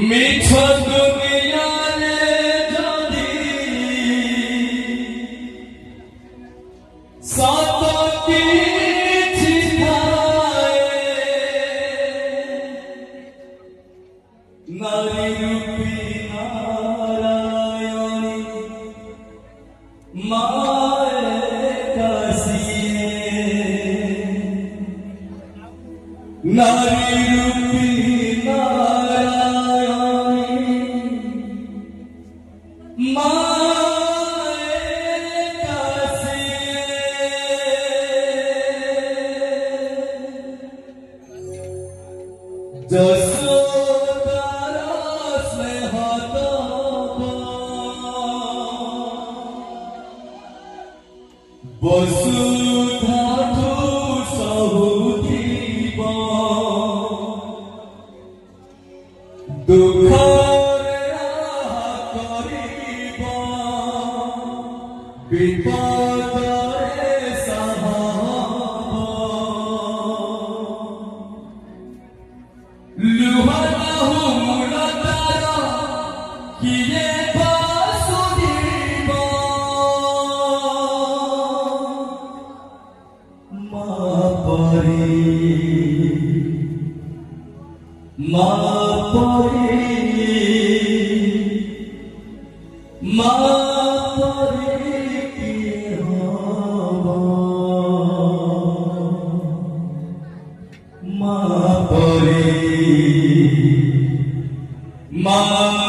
মিছ দুনিয়ারে যদি সত কিছু ଥାଏ নারী রূপী নারায়ণী মায়ে কাশিয়ে নারী রূপী যশোদারা স্নেহতপ বসুধাধু সহুধিব দুঃখরে রাহা করিব বিপদরে সাহাব লুহানাহু মুলাতার কিয়ে বাসুদিব মা পরি মা পরি মা পরি কিয়ে হব মা পরি মা